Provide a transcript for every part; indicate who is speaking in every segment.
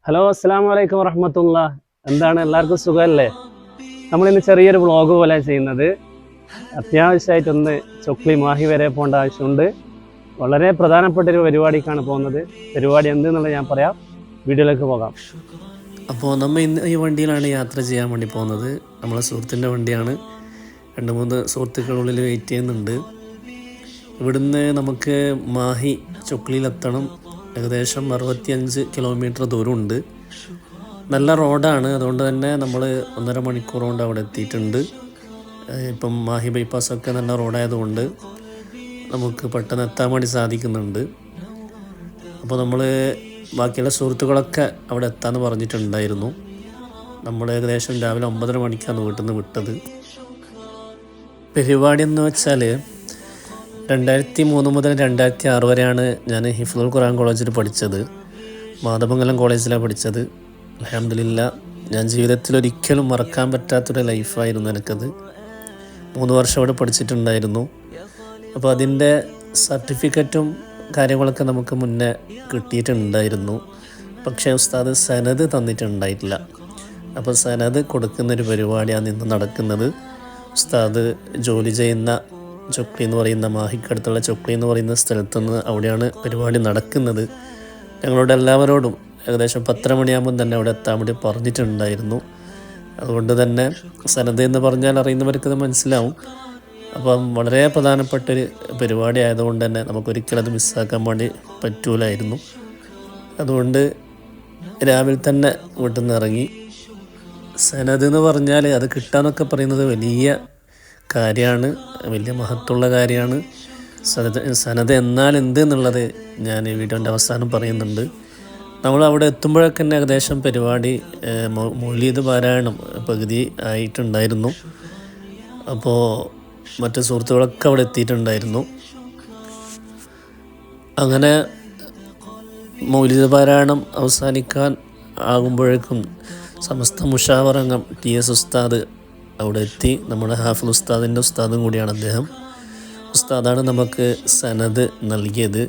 Speaker 1: Hello, അസ്സലാമു അലൈക്കും വറഹ്മത്തുള്ളാഹി. എന്താണ്, എല്ലാവർക്കും സുഖമല്ലേ? നമ്മളിന്ന് ചെറിയൊരു വ്ളോഗ് പോലെ ചെയ്യുന്നത്. അത്യാവശ്യമായിട്ടൊന്ന് ചൊക്ലി മാഹി വരെ പോകേണ്ട ആവശ്യമുണ്ട്. വളരെ പ്രധാനപ്പെട്ടൊരു പരിപാടിക്കാണ് പോകുന്നത്. പരിപാടി എന്തെന്നുള്ളത് ഞാൻ പറയാം. വീഡിയോയിലേക്ക് പോകാം.
Speaker 2: അപ്പോൾ നമ്മൾ ഇന്ന് ഈ വണ്ടിയിലാണ് യാത്ര ചെയ്യാൻ വേണ്ടി പോകുന്നത്. നമ്മളെ സുഹൃത്തിൻ്റെ വണ്ടിയാണ്. 2-3 സുഹൃത്തുക്കളുള്ളിൽ വെയിറ്റ് ചെയ്യുന്നുണ്ട്. ഇവിടുന്ന് നമുക്ക് മാഹി ചൊക്ലിയിലെത്തണം. ഏകദേശം 65 കിലോമീറ്റർ ദൂരമുണ്ട്. നല്ല റോഡാണ്, അതുകൊണ്ട് തന്നെ നമ്മൾ 1.5 മണിക്കൂർ കൊണ്ട് അവിടെ എത്തിയിട്ടുണ്ട്. ഇപ്പം മാഹി ബൈപ്പാസൊക്കെ നല്ല റോഡായതുകൊണ്ട് നമുക്ക് പെട്ടെന്ന് എത്താൻ വേണ്ടി സാധിക്കുന്നുണ്ട്. അപ്പോൾ നമ്മൾ ബാക്കിയുള്ള സുഹൃത്തുക്കളൊക്കെ അവിടെ എത്താമെന്ന് പറഞ്ഞിട്ടുണ്ടായിരുന്നു. നമ്മൾ ഏകദേശം രാവിലെ 9:30 മണിക്കാണ് വീട്ടിൽ നിന്ന് വിട്ടത്. പരിപാടി എന്ന് വെച്ചാൽ 2003 മുതൽ 2006 വരെയാണ് ഞാൻ ഹിഫ്ളുൽ ഖുർആൻ കോളേജിൽ പഠിച്ചത്. മാതമംഗലം കോളേജിലാണ് പഠിച്ചത്. അൽഹംദുലില്ലാ, ഞാൻ ജീവിതത്തിൽ ഒരിക്കലും മറക്കാൻ പറ്റാത്തൊരു ലൈഫായിരുന്നു എനിക്കത്. 3 വർഷം അവിടെ പഠിച്ചിട്ടുണ്ടായിരുന്നു. അപ്പോൾ അതിൻ്റെ സർട്ടിഫിക്കറ്റും കാര്യങ്ങളൊക്കെ നമുക്ക് മുന്നേ കിട്ടിയിട്ടുണ്ടായിരുന്നു. പക്ഷേ ഉസ്താദ് സനത് തന്നിട്ടുണ്ടായിട്ടില്ല. അപ്പോൾ സനത് കൊടുക്കുന്നൊരു പരിപാടിയാണ് ഇന്ന് നടക്കുന്നത്. ഉസ്താദ് ജോലി ചെയ്യുന്ന ചൊക്ലി എന്ന് പറയുന്ന മാഹിക്കടുത്തുള്ള ചൊക്ലി എന്ന് പറയുന്ന സ്ഥലത്തുനിന്ന് അവിടെയാണ് പരിപാടി നടക്കുന്നത്. ഞങ്ങളോട് എല്ലാവരോടും ഏകദേശം 10:30 മണിയാകുമ്പം തന്നെ അവിടെ എത്താൻ വേണ്ടി പറഞ്ഞിട്ടുണ്ടായിരുന്നു. അതുകൊണ്ട് തന്നെ സനത് എന്ന് പറഞ്ഞാൽ അറിയുന്നവർക്കത് മനസ്സിലാവും. അപ്പം വളരെ പ്രധാനപ്പെട്ടൊരു പരിപാടി ആയതുകൊണ്ട് തന്നെ നമുക്കൊരിക്കലും അത് മിസ്സാക്കാൻ വേണ്ടി പറ്റൂലായിരുന്നു. അതുകൊണ്ട് രാവിലെ തന്നെ വീട്ടിൽ നിന്ന് ഇറങ്ങി. സനത് എന്ന് പറഞ്ഞാൽ അത് കിട്ടാന്നൊക്കെ പറയുന്നത് വലിയ കാര്യമാണ്, വലിയ മഹത്വമുള്ള കാര്യമാണ്. സനത് എന്നാൽ എന്ത് എന്നുള്ളത് ഞാൻ ഈ വീഡിയോൻ്റെ അവസാനം പറയുന്നുണ്ട്. നമ്മൾ അവിടെ എത്തുമ്പോഴൊക്കെ തന്നെ ഏകദേശം പരിപാടി മൗലീദ് പാരായണം പകുതി ആയിട്ടുണ്ടായിരുന്നു. അപ്പോൾ മറ്റ് സുഹൃത്തുക്കളൊക്കെ അവിടെ എത്തിയിട്ടുണ്ടായിരുന്നു. അങ്ങനെ മൗലിദ് പാരായണം അവസാനിക്കാൻ ആകുമ്പോഴേക്കും സമസ്ത മുഷാവർ അംഗം TS ഉസ്താദ് അവിടെ എത്തി. നമ്മുടെ ഹാഫിൽ ഉസ്താദിൻ്റെ ഉസ്താദും കൂടിയാണ് അദ്ദേഹം. ഉസ്താദാണ് നമുക്ക് സനത് നൽകിയത്.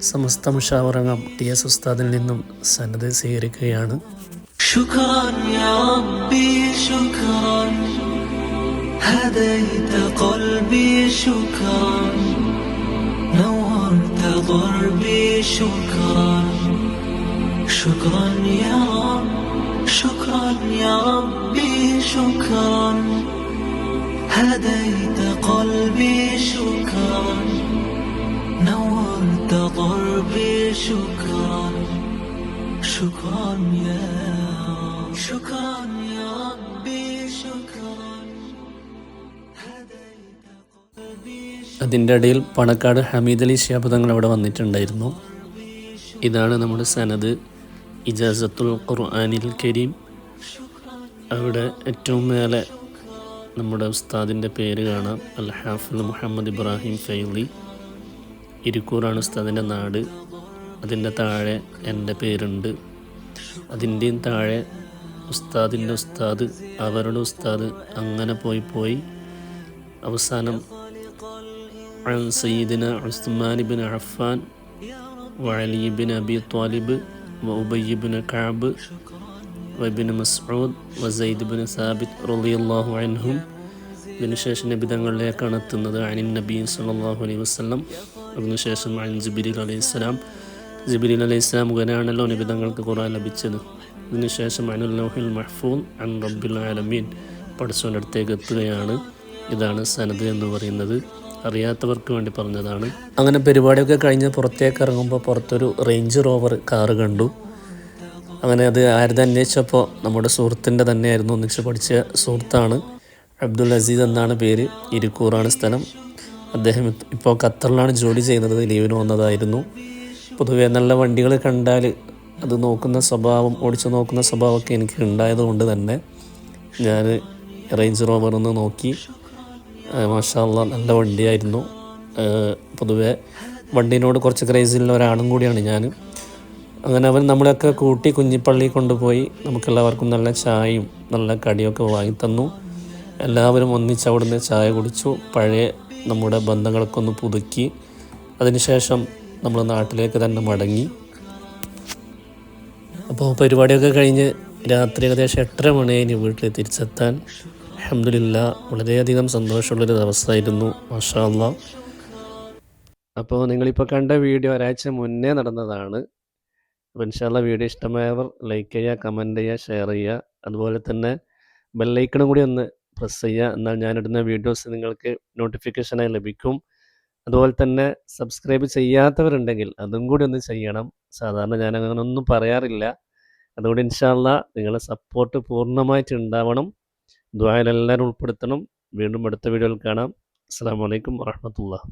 Speaker 2: സമസ്ത മുഷാവർ അംഗം TS ഉസ്താദിൽ നിന്നും സനത് സ്വീകരിക്കുകയാണ്.
Speaker 3: ശുക്രാൻ യാ റബ്ബി ശുക്രാൻ هديت قلبي شكرا نورت ضربي شكرا شكرا يا رب شكرا يا ربي شكرا هديت قلبي شكرا نورت ضربي شكرا شكرا يا رب شكرا يا ربي شكرا
Speaker 2: അതിൻ്റെ ഇടയിൽ പണക്കാട് ഹമീദ് അലി ശിഹാബ് തങ്ങൾ അവിടെ വന്നിട്ടുണ്ടായിരുന്നു. ഇതാണ് നമ്മുടെ സനത്, ഇജാസത്തുൽ ഖുർആനിൽ കരീം. അവിടെ ഏറ്റവും മേലെ നമ്മുടെ ഉസ്താദിൻ്റെ പേര് കാണാം, അൽ ഹാഫിദ് മുഹമ്മദ് ഇബ്രാഹിം ഫൈലി. ഇരിക്കൂറാണ് ഉസ്താദിൻ്റെ നാട്. അതിൻ്റെ താഴെ എൻ്റെ പേരുണ്ട്. അതിൻ്റെയും താഴെ ഉസ്താദിൻ്റെ ഉസ്താദ്, അവരുടെ ഉസ്താദ്, അങ്ങനെ പോയി അവസാനം عن سيدنا عثمان بن عفان وعلي بن أبي طالب وأبي بن كعب وابن مسعود وزيد بن ثابت رضي الله عنهم. ഇതിനുശേഷം നബി തങ്ങളിലേക്കാണ് എത്തുന്നത്. അനിൻ നബി സല്ലല്ലാഹു അലൈഹി വസല്ലം. അതിനുശേഷം അൻ ജിബ്രീൽ അലൈഹിസ്സലാം. ജിബ്രീൽ അലൈഹിസ്സലാം മുഖേനയാണല്ലോ നബി തങ്ങൾക്ക് ഖുർആൻ ലഭിച്ചത്. ഇതിനുശേഷം അനുൽ ലൗഹിൽ മഹ്ഫൂൽ അൻ റബ്ബിൽ ആലമീൻ, പടച്ചവൻ്റെ അടുത്തേക്ക് എത്തുകയാണ്. ഇതാണ് സനത് എന്ന് പറയുന്നത്. അറിയാത്തവർക്ക് വേണ്ടി പറഞ്ഞതാണ്. അങ്ങനെ പരിപാടിയൊക്കെ കഴിഞ്ഞ് പുറത്തേക്ക് ഇറങ്ങുമ്പോൾ പുറത്തൊരു റേഞ്ച് റോവർ കാറ് കണ്ടു. അങ്ങനെ അത് ആരുടെ അന്വേഷിച്ചപ്പോൾ നമ്മുടെ സുഹൃത്തിൻ്റെ തന്നെയായിരുന്നു. ഒന്നിച്ച് പഠിച്ച സുഹൃത്താണ്. അബ്ദുൽ അസീസ് എന്നാണ് പേര്. ഇരിക്കൂറാണ് സ്ഥലം. അദ്ദേഹം ഇപ്പോൾ ഖത്തറിലാണ് ജോലി ചെയ്യുന്നത്. ലീവിന് വന്നതായിരുന്നു. പൊതുവേ നല്ല വണ്ടികൾ കണ്ടാൽ അത് നോക്കുന്ന സ്വഭാവം, ഓടിച്ചു നോക്കുന്ന സ്വഭാവമൊക്കെ എനിക്ക് ഉണ്ടായതുകൊണ്ട് തന്നെ ഞാൻ റേഞ്ച് റോവർ ഒന്ന് നോക്കി. മാഷാ അല്ലാഹ്, നല്ല വണ്ടിയായിരുന്നു. പൊതുവെ വണ്ടീനോട് കുറച്ച് ക്രേസിലുള്ള ഒരാളും കൂടിയാണ് ഞാൻ. അങ്ങനെ അവൻ നമ്മളെയൊക്കെ കൂട്ടി കുഞ്ഞിപ്പള്ളി കൊണ്ടുപോയി നമുക്കെല്ലാവർക്കും നല്ല ചായയും നല്ല കടിയൊക്കെ വാങ്ങിത്തന്നു. എല്ലാവരും ഒന്നിച്ച് അവിടുന്ന് ചായ കുടിച്ചു. പഴയ നമ്മുടെ ബന്ധങ്ങളൊക്കെ ഒന്ന് പുതുക്കി അതിനുശേഷം നമ്മൾ നാട്ടിലേക്ക് തന്നെ മടങ്ങി. അപ്പോൾ പരിപാടിയൊക്കെ കഴിഞ്ഞ് രാത്രി ഏകദേശം 8:30 മണിയായി വീട്ടിൽ തിരിച്ചെത്താൻ. അൽഹംദുലില്ലാ, വളരെയധികം സന്തോഷമുള്ളൊരു ദിവസമായിരുന്നു. മാഷാ അല്ലാ. അപ്പോൾ നിങ്ങളിപ്പോൾ കണ്ട വീഡിയോ ഒരാഴ്ച മുന്നേ നടന്നതാണ്. അപ്പോൾ ഇൻഷാ അല്ലാ വീഡിയോ ഇഷ്ടമായവർ ലൈക്ക് ചെയ്യുക, കമൻറ്റ് ചെയ്യുക, ഷെയർ ചെയ്യുക. അതുപോലെ തന്നെ ബെല്ലൈക്കണും കൂടി ഒന്ന് പ്രസ് ചെയ്യുക. എന്നാൽ ഞാനിടുന്ന വീഡിയോസ് നിങ്ങൾക്ക് നോട്ടിഫിക്കേഷനായി ലഭിക്കും. അതുപോലെ തന്നെ സബ്സ്ക്രൈബ് ചെയ്യാത്തവരുണ്ടെങ്കിൽ അതും കൂടി ഒന്ന് ചെയ്യണം. സാധാരണ ഞാൻ അങ്ങനെയൊന്നും പറയാറില്ല. അതുകൊണ്ട് ഇൻഷാ അല്ലാ നിങ്ങളുടെ സപ്പോർട്ട് പൂർണ്ണമായിട്ട് ഉണ്ടാവണം. ദുആയിൽ എല്ലാവരും ഉൾപ്പെടുത്തണം. വീണ്ടും അടുത്ത വീഡിയോയിൽ കാണാം. അസ്സലാമു അലൈക്കും വറഹ്മത്തുള്ളാഹി.